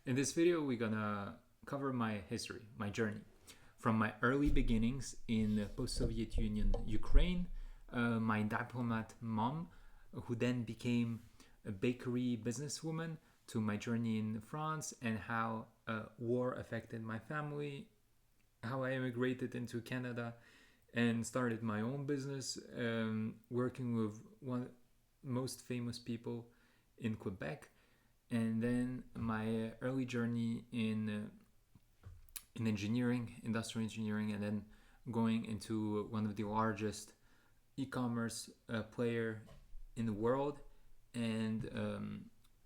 In this video, we're gonna cover my history, my journey, from my early beginnings in post-Soviet Union Ukraine, my diplomat mom, who then became a bakery businesswoman, to my journey in France and how war affected my family, how I immigrated into Canada and started my own business, working with one most famous people in Quebec, and then my early journey in engineering, industrial engineering, and then going into one of the largest e-commerce player in the world, and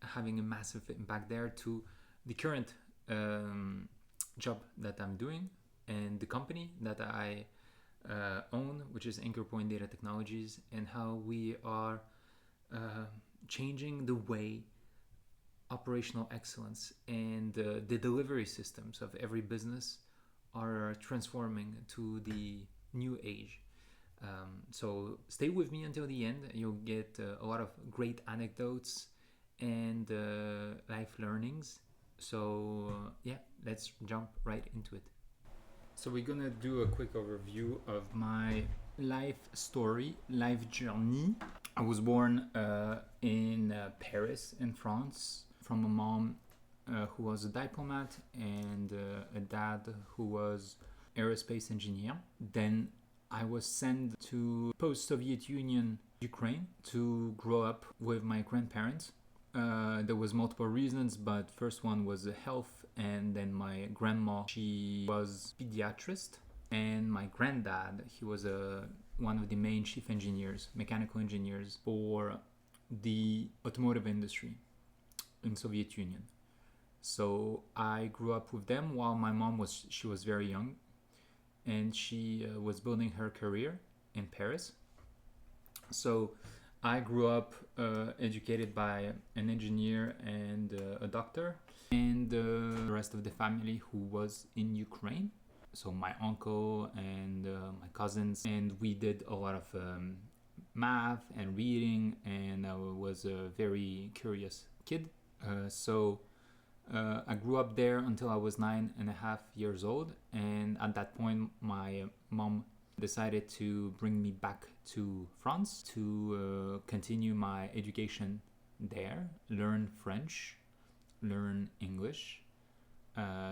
having a massive impact there, to the current job that I'm doing and the company that I own, which is AnchorPoint Data Technologies, and how we are changing the way operational excellence and the delivery systems of every business are transforming to the new age. So stay with me until the end. You'll get a lot of great anecdotes and life learnings. So yeah, let's jump right into it. So we're gonna do a quick overview of my life story, life journey. I was born in Paris, in France, from a mom who was a diplomat and a dad who was aerospace engineer. Then I was sent to post-Soviet Union Ukraine to grow up with my grandparents. There was multiple reasons, but first one was health, and then my grandma, she was pediatrist, and my granddad, he was one of the main chief engineers, mechanical engineers for the automotive industry in Soviet Union. So I grew up with them while my mom was very young, and she was building her career in Paris. So I grew up educated by an engineer and a doctor, and the rest of the family who was in Ukraine. So my uncle and my cousins, and we did a lot of math and reading, and I was a very curious kid. So I grew up there until I was 9.5 years old, and at that point my mom decided to bring me back to France to continue my education there, learn French, learn English.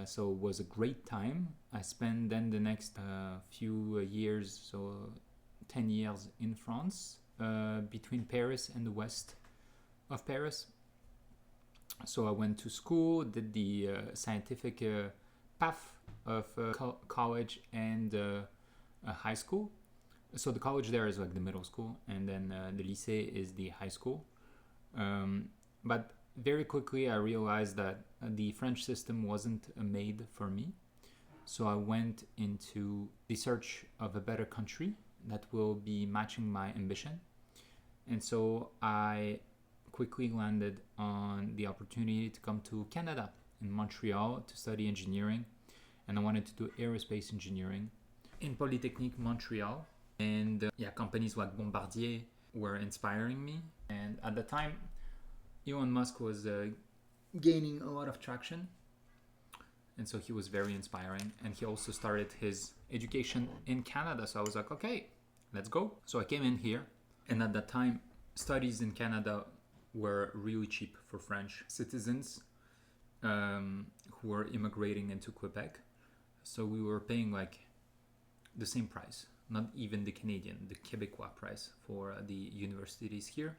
So it was a great time. I spent then the next few years, so 10 years in France, between Paris and the west of Paris. So I went to school, did the scientific path of college and high school. So the college there is like the middle school, and then the lycée is the high school. But very quickly I realized that the French system wasn't made for me. So I went into the search of a better country that will be matching my ambition. And so I quickly landed on the opportunity to come to Canada, in Montreal, to study engineering. And I wanted to do aerospace engineering in Polytechnique Montreal. And companies like Bombardier were inspiring me. And at the time, Elon Musk was gaining a lot of traction, and so he was very inspiring, and he also started his education in Canada. So I was like, okay, let's go. So I came in here, and at that time studies in Canada were really cheap for French citizens who were immigrating into Quebec. So we were paying like the same price, not even the Canadian, the Quebecois price for the universities here,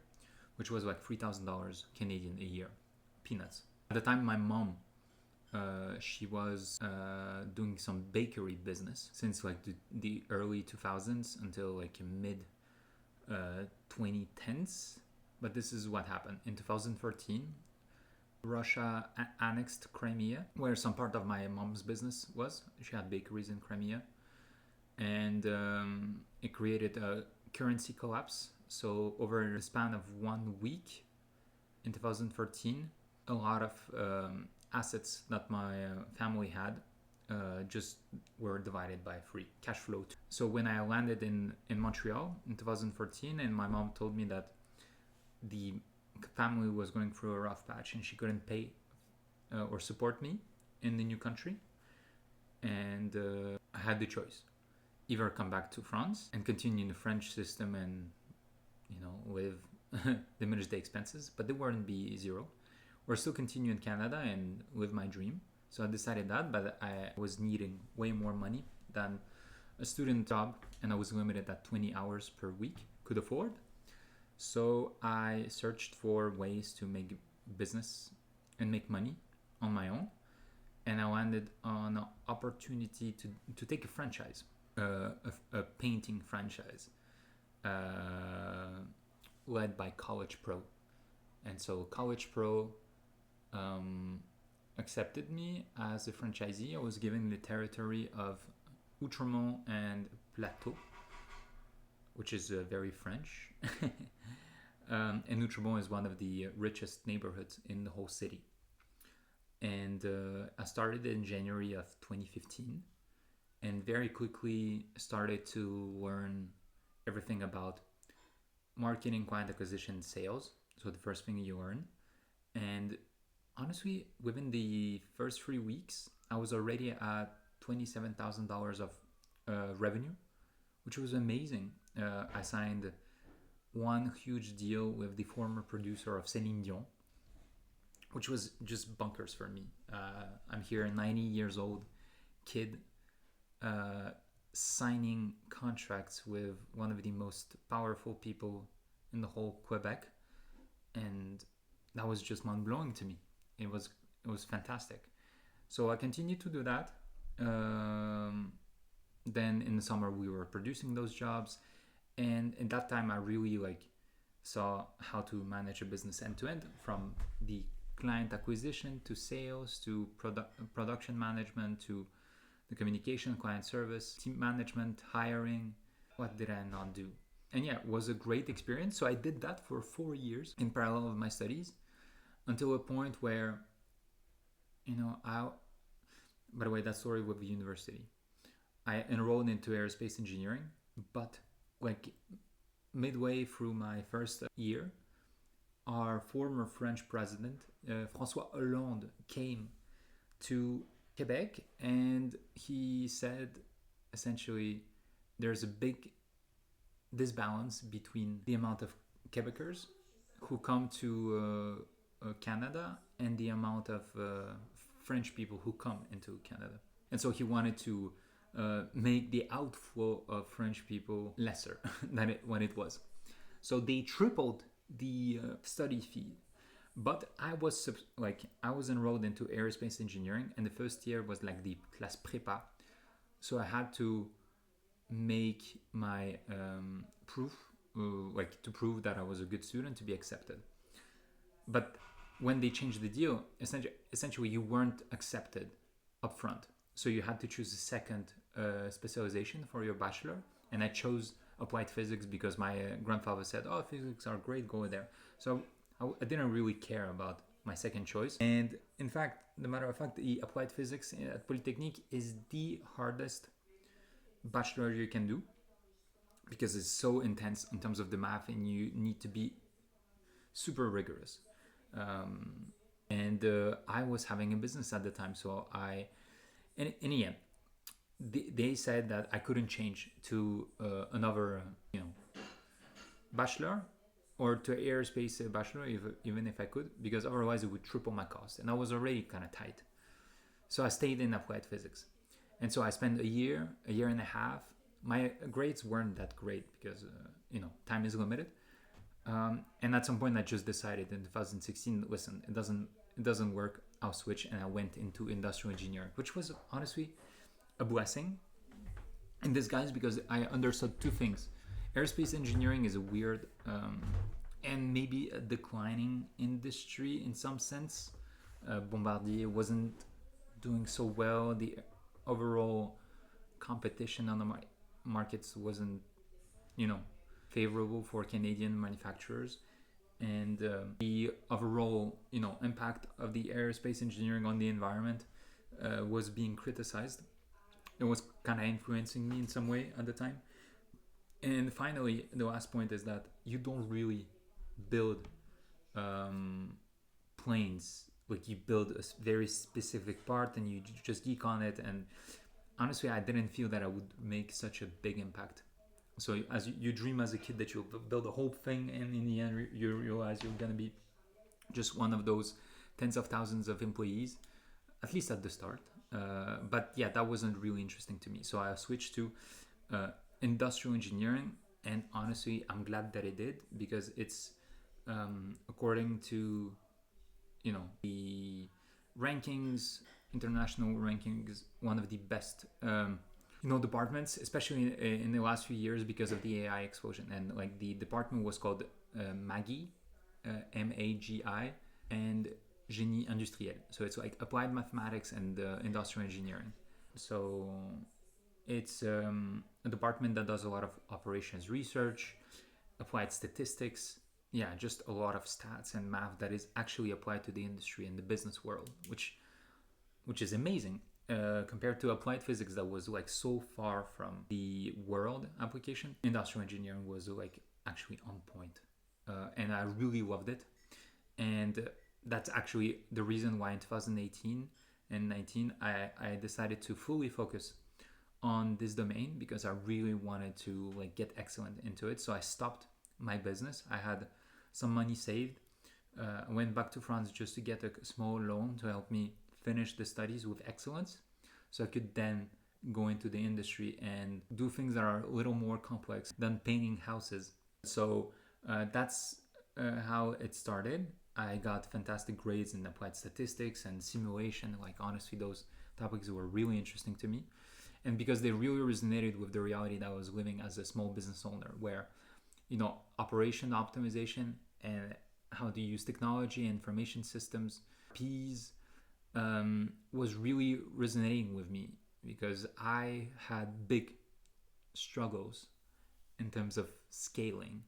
which was like $3,000 Canadian a year. Peanuts. At the time, my mom, she was doing some bakery business since like the early 2000s until like mid 2010s. But this is what happened. In 2014, Russia annexed Crimea, where some part of my mom's business was. She had bakeries in Crimea. And it created a currency collapse. So over the span of 1 week in 2014, a lot of assets that my family had just were divided by free cash flow. So when I landed in Montreal in 2014, and my mom told me that the family was going through a rough patch and she couldn't pay or support me in the new country, and I had the choice: either come back to France and continue in the French system and live diminish the expenses, but they wouldn't be zero, or still continue in Canada and live my dream. So I decided that, but I was needing way more money than a student job, and I was limited at 20 hours per week could afford. So I searched for ways to make business and make money on my own, and I landed on an opportunity to take a franchise, a painting franchise, led by College Pro. And so College Pro accepted me as a franchisee. I was given the territory of Outremont and Plateau, which is very French. And Outremont is one of the richest neighborhoods in the whole city. And I started in January of 2015, and very quickly started to learn everything about marketing, client acquisition, sales. So the first thing you learn. And honestly, within the first 3 weeks, I was already at $27,000 of revenue, which was amazing. I signed one huge deal with the former producer of Celine Dion, which was just bonkers for me. I'm here, a 90 years old kid, signing contracts with one of the most powerful people in the whole Quebec, and that was just mind-blowing to me. It was fantastic. So I continued to do that. Then in the summer we were producing those jobs, and in that time I really saw how to manage a business end to end, from the client acquisition to sales to production management to the communication, client service, team management, hiring. What did I not do? And yeah, it was a great experience. So I did that for 4 years in parallel with my studies, until a point where, by the way, that story with the university, I enrolled into aerospace engineering, but midway through my first year, our former French president, François Hollande, came to Quebec, and he said, essentially, there's a big disbalance between the amount of Quebecers who come to Canada and the amount of French people who come into Canada. And so he wanted to make the outflow of French people lesser than when it was. So they tripled the study fee. But I was enrolled into aerospace engineering, and the first year was like the class prépa. So I had to make my proof, to prove that I was a good student to be accepted. But when they changed the deal, essentially you weren't accepted up front. So you had to choose a second specialization for your bachelor, and I chose applied physics because my grandfather said, "Oh, physics are great, go there." So I didn't really care about my second choice. And in fact, the matter of fact, the applied physics at Polytechnique is the hardest bachelor you can do, because it's so intense in terms of the math, and you need to be super rigorous. And I was having a business at the time, so in the end, they said that I couldn't change to another, bachelor, or to aerospace bachelor, even if I could, because otherwise it would triple my cost, and I was already kind of tight. So I stayed in applied physics, and so I spent a year and a half. My grades weren't that great because time is limited, and at some point I just decided in 2016, listen, it doesn't work, I'll switch, and I went into industrial engineering, which was honestly a blessing in disguise, because I understood two things. Aerospace engineering is a weird and maybe a declining industry in some sense. Bombardier wasn't doing so well. The overall competition on the markets wasn't, favorable for Canadian manufacturers. And the overall, impact of the aerospace engineering on the environment was being criticized. It was kind of influencing me in some way at the time. And finally, the last point is that you don't really build planes like you build a very specific part and you just geek on it. And honestly, I didn't feel that I would make such a big impact. So as you dream as a kid that you'll build a whole thing, and in the end you realize you're gonna be just one of those tens of thousands of employees, at least at the start. But yeah, that wasn't really interesting to me. So I switched to industrial engineering, and honestly, I'm glad that I did, because it's according to the rankings, international rankings, one of the best departments, especially in the last few years because of the AI explosion. And like the department was called MAGI, MAGI, and Génie Industriel. So it's like applied mathematics and industrial engineering. So it's a department that does a lot of operations research, applied statistics, yeah, just a lot of stats and math that is actually applied to the industry and the business world, which is amazing compared to applied physics that was like so far from the world application. Industrial engineering was like actually on point, and I really loved it. And that's actually the reason why in 2018 and 19 I decided to fully focus on this domain, because I really wanted to like get excellent into it. So I stopped my business. I had some money saved. I went back to France just to get a small loan to help me finish the studies with excellence, so I could then go into the industry and do things that are a little more complex than painting houses. So that's how it started. I got fantastic grades in applied statistics and simulation. Like honestly, those topics were really interesting to me, and because they really resonated with the reality that I was living as a small business owner, where operation optimization and how to use technology, information systems, P's, was really resonating with me, because I had big struggles in terms of scaling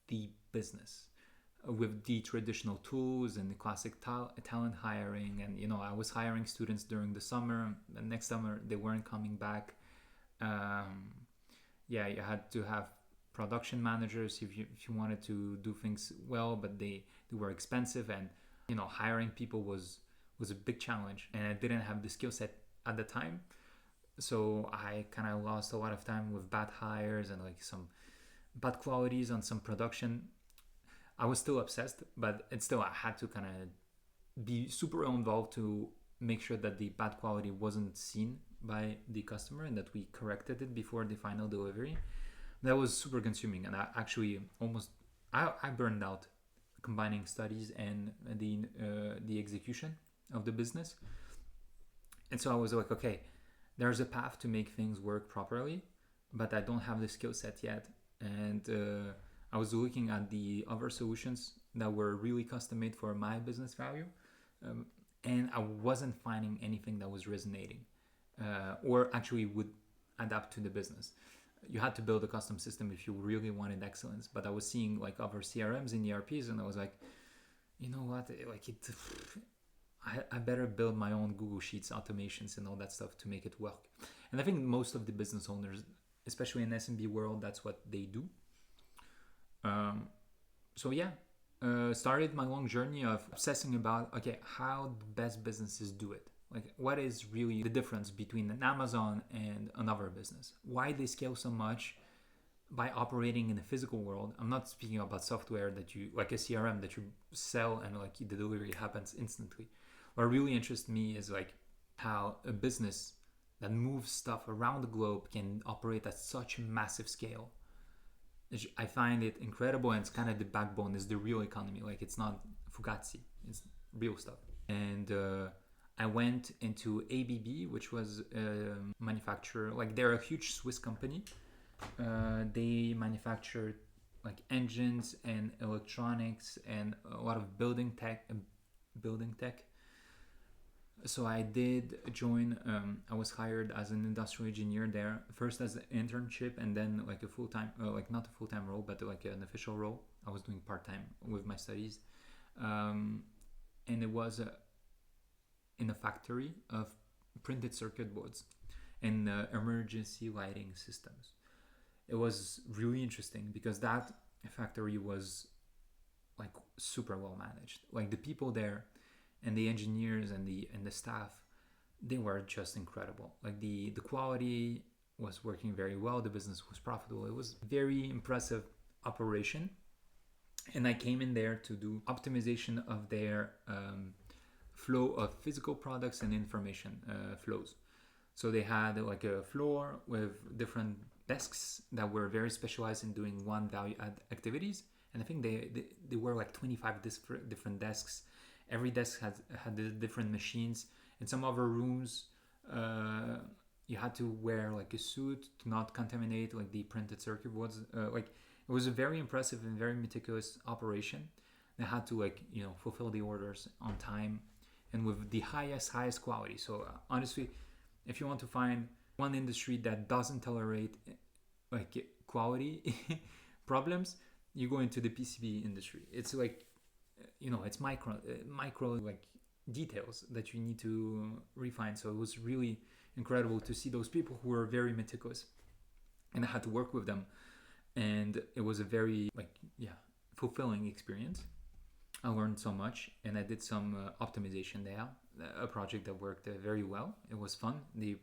the business with the traditional tools and the classic talent hiring. And I was hiring students during the summer, and next summer they weren't coming back. Yeah, you had to have production managers if you wanted to do things well, but they were expensive, and hiring people was a big challenge, and I didn't have the skill set at the time. So I kind of lost a lot of time with bad hires and like some bad qualities on some production. I was still obsessed, but I had to kind of be super involved to make sure that the bad quality wasn't seen by the customer and that we corrected it before the final delivery. That was super consuming, and I actually I burned out combining studies and the execution of the business. And so I was like, okay, there's a path to make things work properly, but I don't have the skill set yet. And I was looking at the other solutions that were really custom made for my business value, and I wasn't finding anything that was resonating or actually would adapt to the business. You had to build a custom system if you really wanted excellence. But I was seeing like other CRMs and ERPs, and I was like, you know what, like I better build my own Google Sheets automations and all that stuff to make it work. And I think most of the business owners, especially in SMB world, that's what they do. So yeah, started my long journey of obsessing about, okay, how the best businesses do it. Like, what is really the difference between an Amazon and another business? Why they scale so much by operating in the physical world? I'm not speaking about software that you, like a CRM that you sell and like the delivery happens instantly. What really interests me is like how a business that moves stuff around the globe can operate at such a massive scale. I find it incredible, and it's kind of the backbone, is the real economy. Like, it's not Fugazi, it's real stuff. And I went into ABB, which was a manufacturer. Like, they're a huge Swiss company. They manufacture like engines and electronics and a lot of building tech. So I did join. I was hired as an industrial engineer there, first as an internship, and then like a full-time, like not a full-time role, but like an official role. I was doing part-time with my studies, and it was in a factory of printed circuit boards and emergency lighting systems. It was really interesting because that factory was like super well managed. Like the people there and the engineers and the staff, they were just incredible. Like the quality was working very well. The business was profitable. It was very impressive operation. And I came in there to do optimization of their flow of physical products and information flows. So they had like a floor with different desks that were very specialized in doing one value add activities. And I think they were like 25 different desks. Every desk had different machines. In some other rooms, you had to wear like a suit to not contaminate like the printed circuit boards. Like it was a very impressive and very meticulous operation. They had to like fulfill the orders on time and with the highest quality. So honestly, if you want to find one industry that doesn't tolerate like quality problems, you go into the PCB industry. It's like it's micro like details that you need to refine. So it was really incredible to see those people who were very meticulous, and I had to work with them, and it was a very fulfilling experience. I learned so much, and I did some optimization there, a project that worked very well. It was fun. They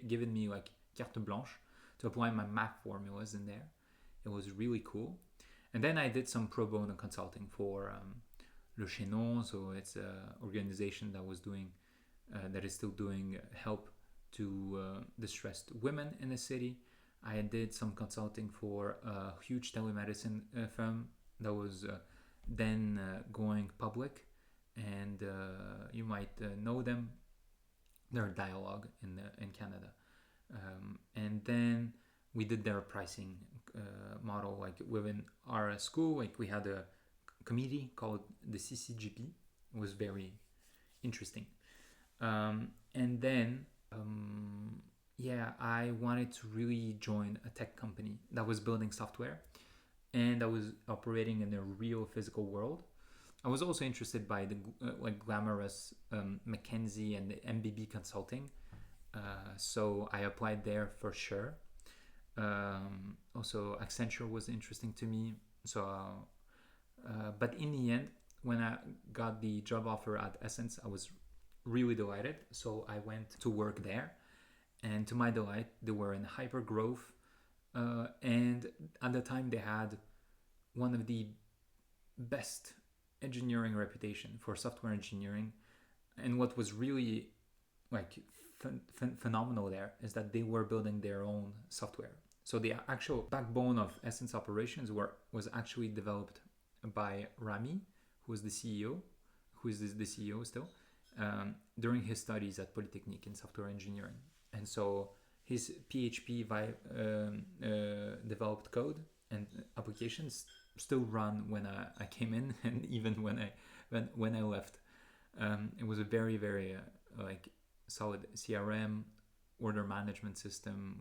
given me like carte blanche to apply my math formulas in there. It was really cool. And then I did some pro bono consulting for Le Chaînon. So it's an organization that was doing, that is still doing help to distressed women in the city. I did some consulting for a huge telemedicine firm that was then going public, and you might know them. They're Dialogue in Canada, and then we did their pricing model like within our school. Like we had a committee called the CCGP. It was very interesting, and then I wanted to really join a tech company that was building software and I was operating in a real physical world. I was also interested by the glamorous McKinsey and the MBB consulting. So I applied there for sure. Also, Accenture was interesting to me. So, but in the end, when I got the job offer at Essence, I was really delighted. So I went to work there. And to my delight, they were in hyper growth. And at the time, they had one of the best engineering reputation for software engineering. And what was really like phenomenal there is that they were building their own software. So the actual backbone of Essence operations was actually developed by Rami, who was the CEO, who is the CEO still, during his studies at Polytechnique in software engineering. And so his PHP developed code and applications still run when I came in, and even when I left. It was a very very like solid CRM, order management system.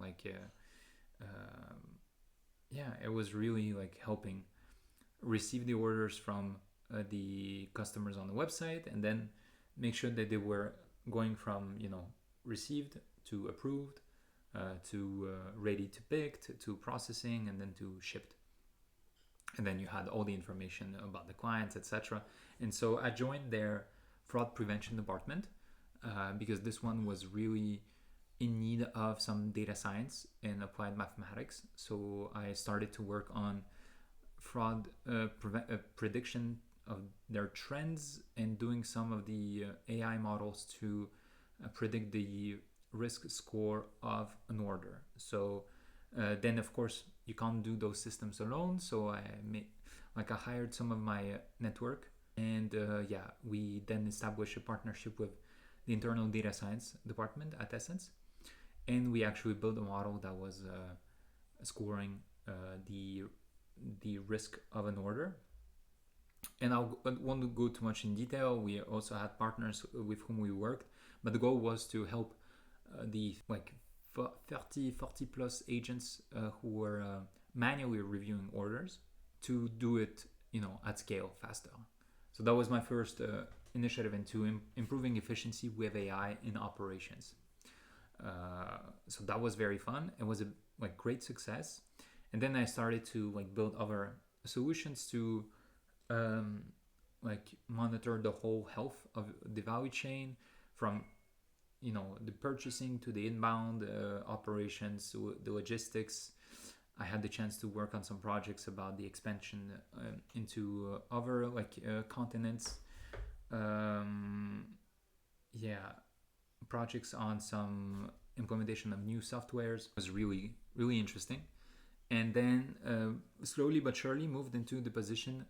It was really like helping receive the orders from the customers on the website, and then make sure that they were going from received to approved, to ready to picked, to processing, and then to shipped. And then you had all the information about the clients, etc. And so I joined their fraud prevention department because this one was really in need of some data science and applied mathematics. So I started to work on fraud prediction of their trends and doing some of the AI models to predict the risk score of an order. So then of course you can't do those systems alone. So I hired some of my network, and we then established a partnership with the internal data science department at Essence, and we actually built a model that was scoring the risk of an order. And I won't go too much in detail. We also had partners with whom we worked, but the goal was to help the 40 plus agents who were manually reviewing orders to do it at scale faster. So that was my first initiative into improving efficiency with AI in operations. So that was very fun. It was a great success. And then I started to build other solutions to um, like monitor the whole health of the value chain, from the purchasing to the inbound operations to the logistics. I had the chance to work on some projects about the expansion into other continents. um, yeah, projects on some implementation of new softwares was really really interesting. And then slowly but surely moved into the position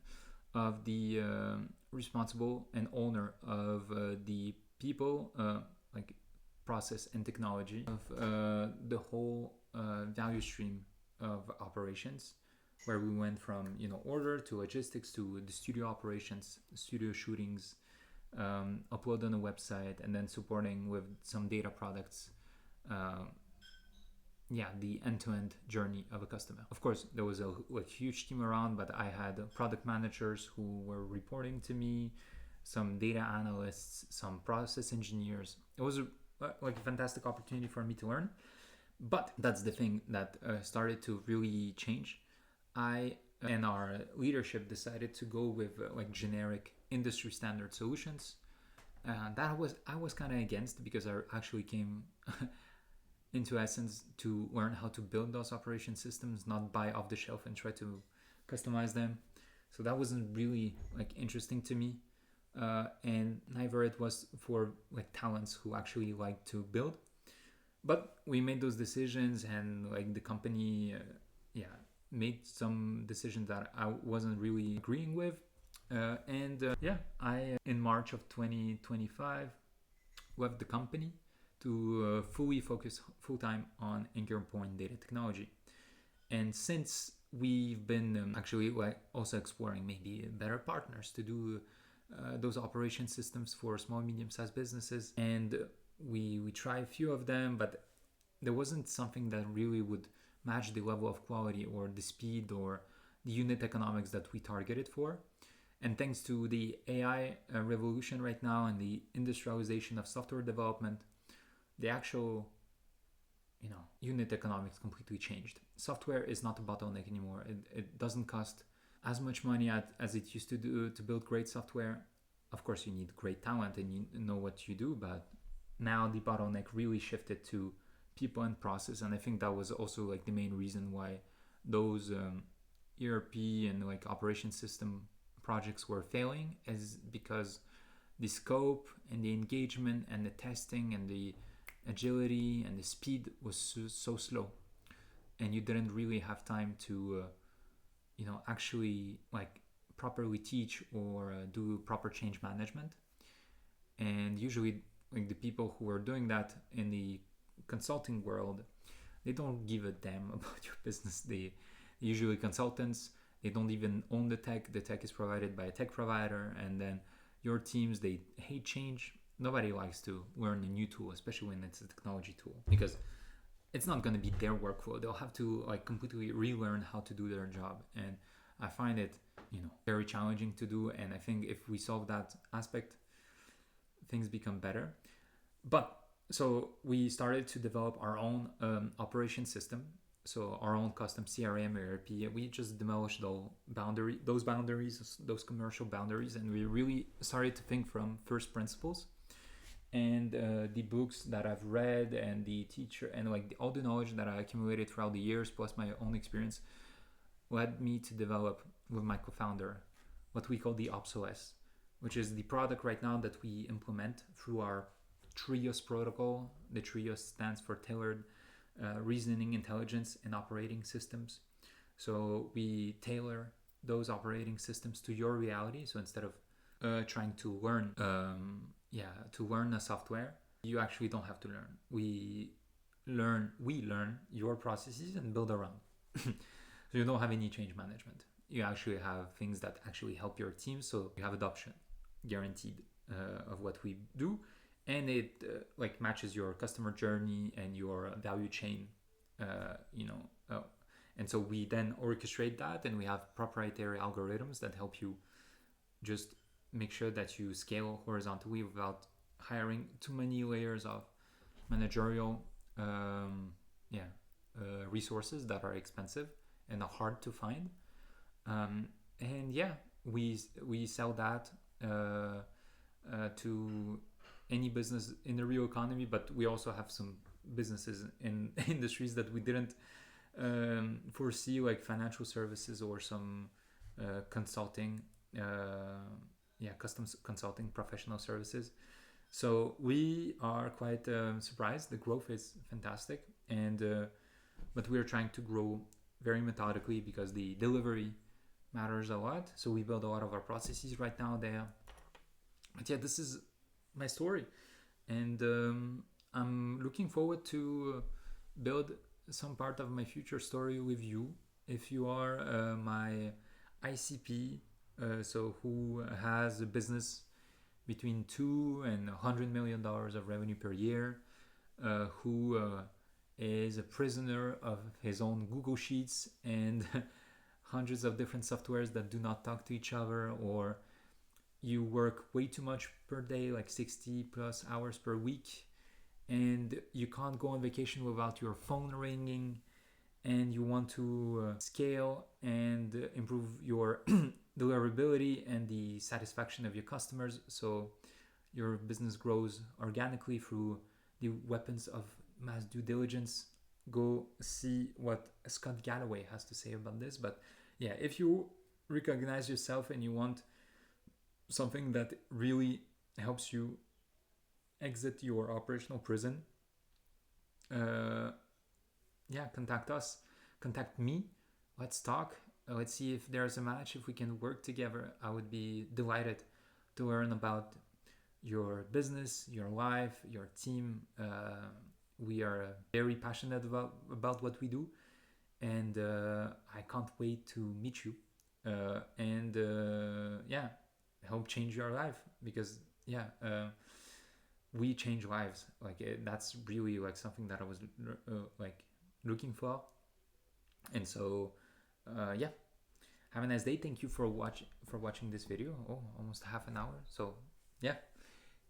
of the responsible and owner of the people, like process and technology of the whole value stream of operations, where we went from order to logistics to the studio operations, studio shootings, upload on a website, and then supporting with some data products. Uh, the end-to-end journey of a customer. Of course, there was a huge team around, but I had product managers who were reporting to me, some data analysts, some process engineers. It was a fantastic opportunity for me to learn. But that's the thing that started to really change. I and our leadership decided to go with generic industry standard solutions. That I was kind of against, because I actually came into Essence to learn how to build those operation systems, not buy off the shelf and try to customize them. So that wasn't really interesting to me, and neither it was for talents who actually like to build. But we made those decisions, and the company, made some decisions that I wasn't really agreeing with. I in March of 2025 left the company to fully focus full time on AnchorPoint Data Technology. And since we've been actually also exploring maybe better partners to do those operation systems for small medium sized businesses, and we try a few of them, but there wasn't something that really would match the level of quality or the speed or the unit economics that we targeted for. And thanks to the AI revolution right now and the industrialization of software development, the actual unit economics completely changed. Software is not a bottleneck anymore. It doesn't cost as much money as it used to do to build great software. Of course, you need great talent and you know what you do, but now the bottleneck really shifted to people and process. And I think that was also the main reason why those ERP and operation system projects were failing, is because the scope and the engagement and the testing and the agility and the speed was so slow, and you didn't really have time to actually properly teach or do proper change management. And usually the people who are doing that in the consulting world, they don't give a damn about your business. They usually consultants, they don't even own the tech is provided by a tech provider, and then your teams, they hate change. Nobody likes to learn a new tool, especially when it's a technology tool, because it's not going to be their workflow. They'll have to completely relearn how to do their job, and I find it very challenging to do. And I think if we solve that aspect, things become better. But so we started to develop our own operation system, so our own custom CRM or ERP. We just demolished those boundaries, those commercial boundaries, and we really started to think from first principles. And the books that I've read and the teacher and all the knowledge that I accumulated throughout the years, plus my own experience, led me to develop with my co-founder what we call the OpsOS, which is the product right now that we implement through our Trios protocol. The Trios stands for Tailored Reasoning Intelligence and Operating Systems. So we tailor those operating systems to your reality. So instead of trying to learn a software, you actually don't have to learn. We learn your processes and build around. So you don't have any change management. You actually have things that actually help your team. So you have adoption guaranteed of what we do, and it matches your customer journey and your value chain. And so we then orchestrate that, and we have proprietary algorithms that help you just make sure that you scale horizontally without hiring too many layers of managerial resources that are expensive and are hard to find. we sell that to any business in the real economy, but we also have some businesses in industries that we didn't foresee, like financial services or some consulting, custom consulting professional services. So we are quite surprised. The growth is fantastic, and but we are trying to grow very methodically because the delivery matters a lot. So we build a lot of our processes right now there. But yeah, this is my story, and I'm looking forward to build some part of my future story with you. If you are my ICP, so who has a business between $2 and $100 million of revenue per year, who is a prisoner of his own Google Sheets and hundreds of different softwares that do not talk to each other, or you work way too much per day, like 60 plus hours per week, and you can't go on vacation without your phone ringing, and you want to scale and improve your deliverability and the satisfaction of your customers, so your business grows organically through the weapons of mass due diligence. Go see what Scott Galloway has to say about this. But yeah, if you recognize yourself and you want something that really helps you exit your operational prison, contact us, contact me. Let's talk. Let's see if there's a match, if we can work together. I would be delighted to learn about your business, your life, your team. We are very passionate about what we do, and I can't wait to meet you and help change your life, because we change lives. That's really like something that I was like looking for. And so have a nice day. Thank you for watching this video. Almost half an hour. So yeah,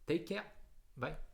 take care. Bye.